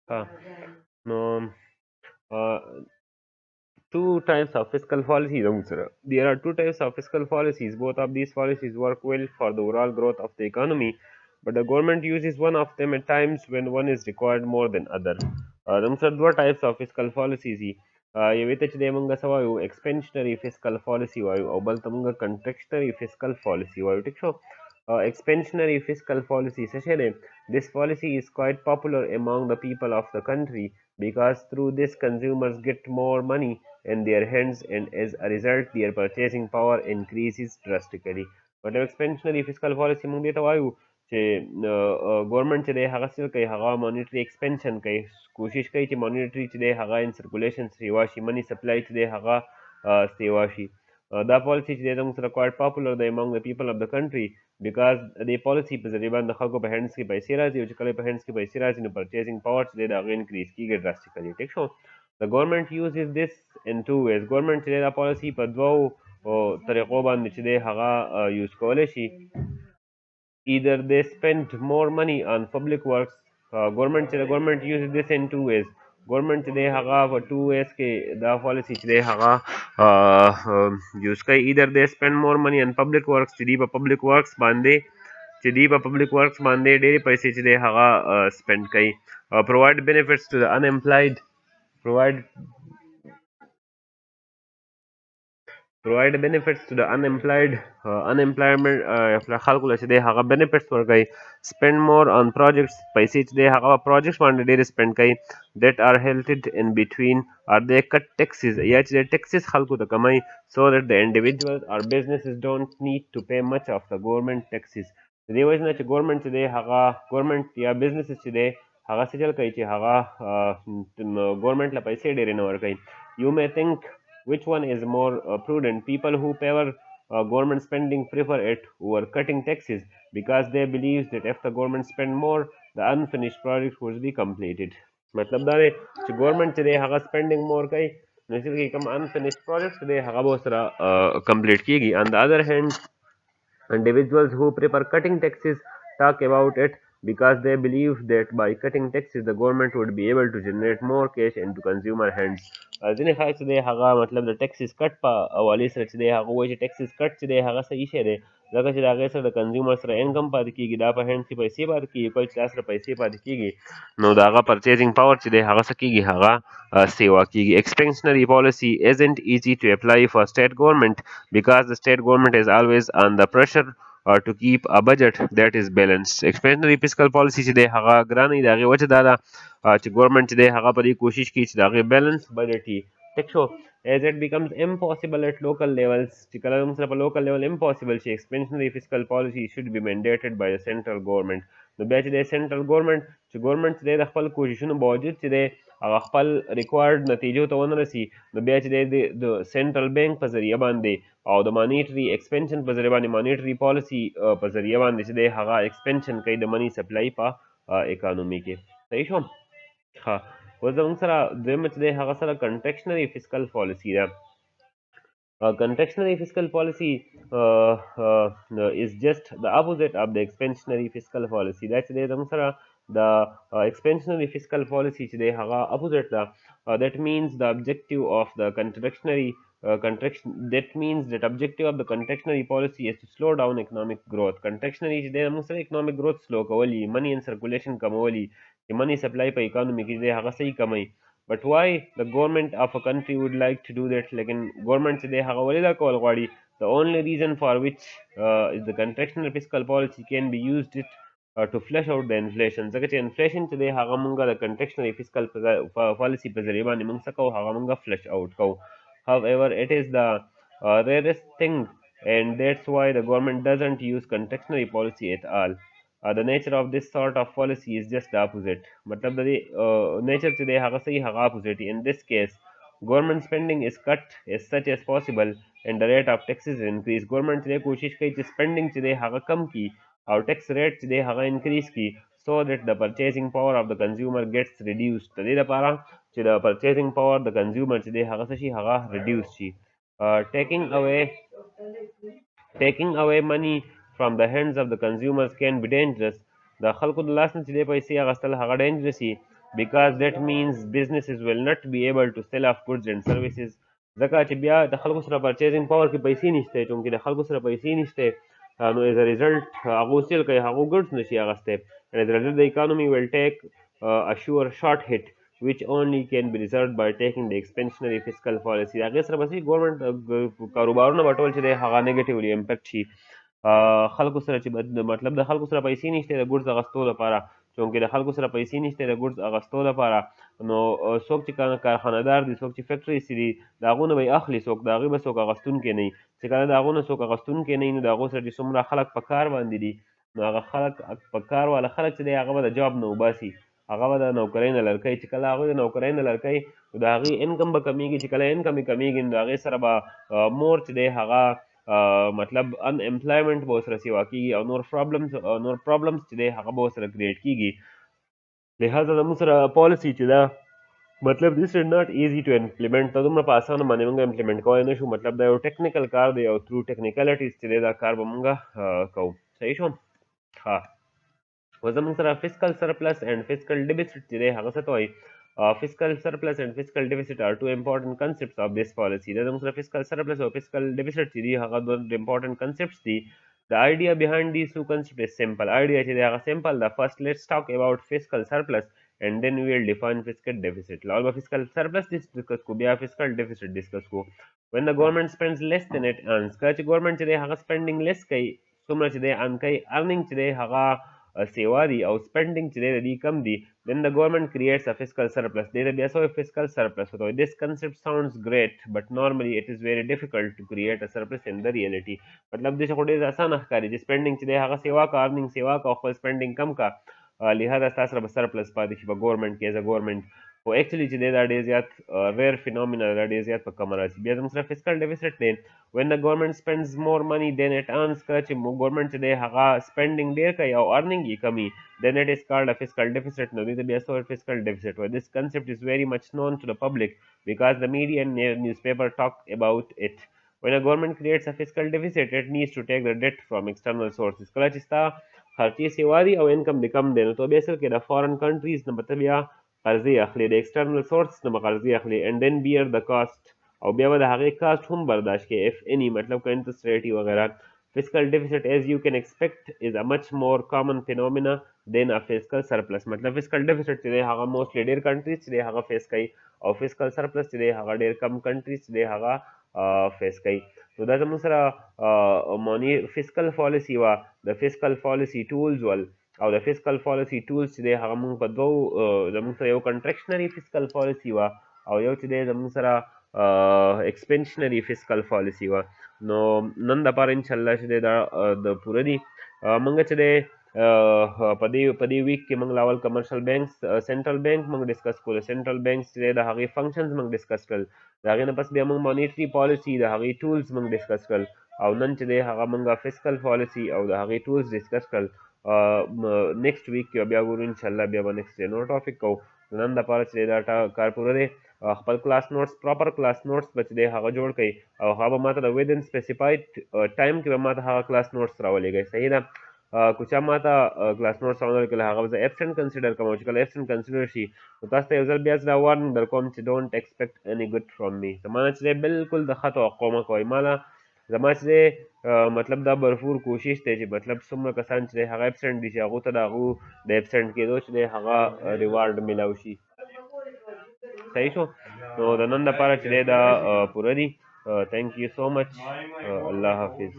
Uh, no, uh, two types of fiscal policies. There are two types of fiscal policies. Both of these policies work well for the overall growth of the economy, but the government uses one of them at times when one is required more than other. Two types of fiscal policies. Yevita chide sawayu expansionary fiscal policy wayu au baltamunga contractionary fiscal policy wayu tiksho. Expansionary fiscal policy session. This policy is quite popular among the people of the country because through this consumers get more money in their hands and as a result their purchasing power increases drastically. But expansionary fiscal policy mong deta wayu che government che de haga sil kai haga monetary expansion kai कोशिश कई कि monetary che de haga in circulation sewa shi money supply che de haga sewa shi. The policy che de are quite popular among the people of the country because the policy पे जरिए the खल्को पे hands की पैसे राजी उच कले पे hands की पैसे राजी ने purchasing power से दे increase की गई drastically ठीक show. The government uses this in two ways. Government چې دا policy په دوو طریقو باندې چې دی هغه use کولی شي. Either they spend more money on public works. Government uses this in two ways. Government چې دی هغه په two ways کې دا policy چې دی هغه use کوي. Either they spend more money on public works چې دی په public works باندې ډېرې پیسې چې دی هغه spend کوي. Provide benefits to the unemployed. Provide provide benefits to the unemployment خلکو له چې دی هغه benefits ورکوي. Spend more on projects پیسې چې دی هغه projects باندې ډېر spend کوي. That are held in between or they cut taxes یا چې د taxes خلکو ته کموي so that the individuals or businesses don't need to pay much of the government taxes. د دې وجې نه چې government چې دی هغه government یا businesses چې دی هغه څه چل کوي چې هغه government له پیسې ډېرې نه ورکوي. You may think which one is more prudent? People who favor government spending prefer it over cutting taxes because they believe that if the government spend more, the unfinished projects would be completed. मतलब دا دی چې government چې دی هغه spending more کوي نو چې کوم unfinished projects دی هغه به سره complete کیږي. On the other hand, individuals who prefer cutting taxes talk about it because they believe that by cutting taxes, the government would be able to generate more cash into consumer hands. ځینې خلک چې دی هغه مطلب د ټیکسز کټ په حوالې سره چې دی هغه وایي چې ټیکسز کټ چې دی هغه صحیح شی دی ځکه چې د هغې سره د کنزیومر سره انکم پاتې کېږي دا په هینډ کې پیسې پاتې کېږي کله چې دا سره پیسې پاتې کېږي نو د هغه پرچیزنګ پاور چې دی هغه څه کېږي هغه سیوا کېږي. Expansionary policy isn't easy to apply for state government because the state government is always on the pressure to keep a budget that is balanced. Expansionary fiscal policy چې دی هغه ګرانه وي د هغې وجه دا ده چې ګورنمنټ چې دی هغه په دې کوشش کوي چې د هغې بیلنس بجټ وي ټیک شو. As it becomes impossible at local levels چې کله زموږ سره په local level impossible شي expansionary fiscal policy should be mandated by the central government. نو بیا چې د central government چې ګورنمنټ چې دی د خپل کوششونو باوجود چې دی هغه خپل ریکوارډ نتیجو ته ونه رسي نو بیا چې د سنټرل بانک په ذریعه باندې او د مانیټري ایکسپنشن په ذریعه باندې مانیټري پالیسی په ذریعه باندې چې دی هغه ایکسپنشن کوي د منی سپلای په اکانومي کې. صحیح شو. ها اوس زموږ سره دویمه چې دی هغه سره کنټرکشنري فسکل پالیسي ده. Contractionary fiscal policy is just the opposite of the expansionary fiscal policy. That's the answer. The expansionary fiscal policy چې دی هغه opposite ده. That means the objective of the contractionary contraction that means that objective of the contractionary policy is to slow down economic growth. Contractionary چې دی موږ سره economic growth slow کولی money in circulation کمولی چې money supply په economy کې دی هغه صحیح کمی. But why the government of a country would like to do that? Like in government they have a call غواړي. The only reason for which is the contractional fiscal policy can be used it to flush out the inflation. ځکه چې inflation چې دی هغه مونږه د contractional fiscal policy په ذریعه باندې مونږ څه کوو هغه مونږه flush out کوو. However, it is the rarest thing and that's why the government doesn't use contractionary policy at all. The nature of this sort of policy is just the opposite. मतलब the nature چې دی هغه صحیح هغه opposite. In this case, government spending is cut as such as possible and the rate of taxes is increased. Government چې دی کوشش کوي چې spending چې دی هغه کم کی او tax rate چې دی هغه increase کی so that the purchasing power of the consumer gets reduced. د دې لپاره چې د purchasing power د consumer چې دی هغه څه شي هغه reduce شي. Taking away money from the hands of the consumers can be dangerous د خلکو د لاس نه چې دی پیسې اخیستل هغه ډینجرس وي because that means businesses will not be able to sell off goods and services ځکه چې بیا د خلکو سره پرچیزینګ پاور کې پیسې نشته چونکې د خلکو سره پیسې نشته نو as a result هغه سیل کوي هغه ګډس نشي اخیستی and as a result the economy will take a sure short hit which only can be resolved by taking the expansionary fiscal policy هغې سره بس ګورنمنټ کاروبارونه به ټول چې دی هغه نیګیټیولی امپیکټ شي خلکو سره چې مطلب د خلکو سره پیسې نشته د ګډز اخیستو لپاره چونکې د خلکو سره پیسې نشته د ګډز اخیستو لپاره نو څوک چې کارخانهدار دي څوک چې فیکټریز دي د هغو نه به یې اخلي څوک د هغې به څوک اخیستونکی نه وي چې کله د هغو نه څوک اخیستونکی نه وي نو د هغو سره چې څومره خلک په کار باندې دي نو هغه خلک په کار والا خلک چې دی هغه به د جاب نه وباسي هغه به د نوکرۍ نه لرې کوي چې کله هغوی د نوکرۍ نه لرې کوي نو د هغې انکم به کمیږي چې کله انکم یې کمیږي نو د هغې سره به مور چې دی هغه مطلب ان امپلایمنٹ به ورسره سیوا کېږي او نور پرابلمس چې دی هغه به ورسره کریټ کېږي لہذا زموږ سره پالیسي چې ده مطلب this is not easy to implement ته دومره په اسانه باندې موږ امپلیمنٹ کولی نه شو مطلب دا یو ټیکنیکل کار دی او تھرو ټیکنیکلیټیز چې دی دا کار به موږ کوو صحیح شو ها و زموږ سره فیسکل سرپلس اینڈ فیسکل ډیفیسټ چې دی هغه څه ته وایي fiscal surplus and fiscal deficit are two important concepts of this policy دا زموږ سره fiscal surplus او fiscal deficit چې دي هغه دوه important concepts دي the idea behind these two concepts is simple idea چې دی هغه simple ده first let's talk about fiscal surplus and then we will define fiscal deficit لول به fiscal surplus discuss کو بیا fiscal deficit discuss کو when the government spends less than it earns کله چې government چې دی هغه spending less کوي څومره چې دی earn کوي earning چې دی هغه سیوا دي او spending چې دی د دې کم دي then the government creates a fiscal surplus دې ته بیا څه fiscal surplus ورته this concept sounds great but normally it is very difficult to create a surplus in the reality مطلب دې خو ډېر اسانه ښکاري چې spending چې دی هغه سیوا کا earning سیوا کا او خپل spending کم کا لہذا ستاسو سره به surplus پاتې شي په government کې as a government خو actually چې دی دا ډېر زیات rare phenomena دا ډېر زیات په کم راځي بیا زموږ سره fiscal deficit دی when the government spends more money than it earns کله چې government چې دی هغه spending ډېر کوي او earning یې کمی then it is called a fiscal deficit now دې ته بیا څه fiscal deficit وایي this concept is very much known to the public because the media and newspaper talk about it when a government creates a fiscal deficit it needs to take the debt from external sources کله چې ستا خرچې سیوا دي او انکم دې کم دی نو ته بیا اصل کې د فارن کنټریز نه به ته بیا قرضې اخلي د external sources نه به قرضې اخلي and then bear the cost او بیا به د هغې کاسټ هم برداشت کړي if any مطلب که انټرسټ ریټ وغیره fiscal deficit as you can expect is a much more common phenomena than a fiscal surplus مطلب fiscal deficit چې دی هغه موسټلی ډېر کنټریز چې دی هغه فیس کوي او fiscal surplus چې دی هغه ډېر کم کنټریز چې دی هغه فیس کوي نو دا زموږ سره مونی fiscal policy وه د fiscal policy tools ول او د fiscal policy tools چې دی هغه موږ په دوو زموږ سره یو کنټریکشنري fiscal policy وه او یو چې دی زموږ سره expansionary fiscal policy وه نو نن دپاره انشاءالله چې دی دا د پوره دي موږ چې دی په دې ویک کې موږ لاول کمرشل بینکس سنټرل بینک موږ ډسکس کولو سنټرل بینکس چې دی د هغې فنکشنز موږ ډسکس کړل د هغې نه پس بیا موږ مانیټري پالیسي د هغې ټولز موږ ډسکس کړل او نن چې دی هغه موږ فسکل پالیسي او د هغې ټولز ډسکس کړل نیکسټ ویک کې بیا ګورو انشاءالله بیا به نیکسټ ډے نور ټاپک کوو نن دپاره چې دی دا کار پوره دی خپل کلاس نوټس پراپر کلاس نوټس به چې دی هغه جوړ کړئ او هغه به ماته د ودن سپیسیفاید ټایم کې به ماته هغه کلاس نوټس راولېږئ صحیح ده که چا ماته کلاس نوټس راونه لیکل هغه به زه ایبسنټ کنسیډر کوم چې کله ایبسنټ کنسیډر شي نو تاسو ته یو ځل بیا زه دا وارننګ در کوم چې ډونټ ایکسپیکټ اني ګډ فرام می زما نه چې دی بلکل د ښه توقع مه کوئ ما نه زما چې دی مطلب دا بھرپور کوشش دی چې مطلب څومره کسان چې دی هغه ایبسنټ دي چې هغو ته د هغو د ایبسنټ کېدو چې دی هغه ریوارډ میلاو شي صحیح شو نو د نن دپاره چې دی دا پوره دي تھینک یو سو مچ الله حافظ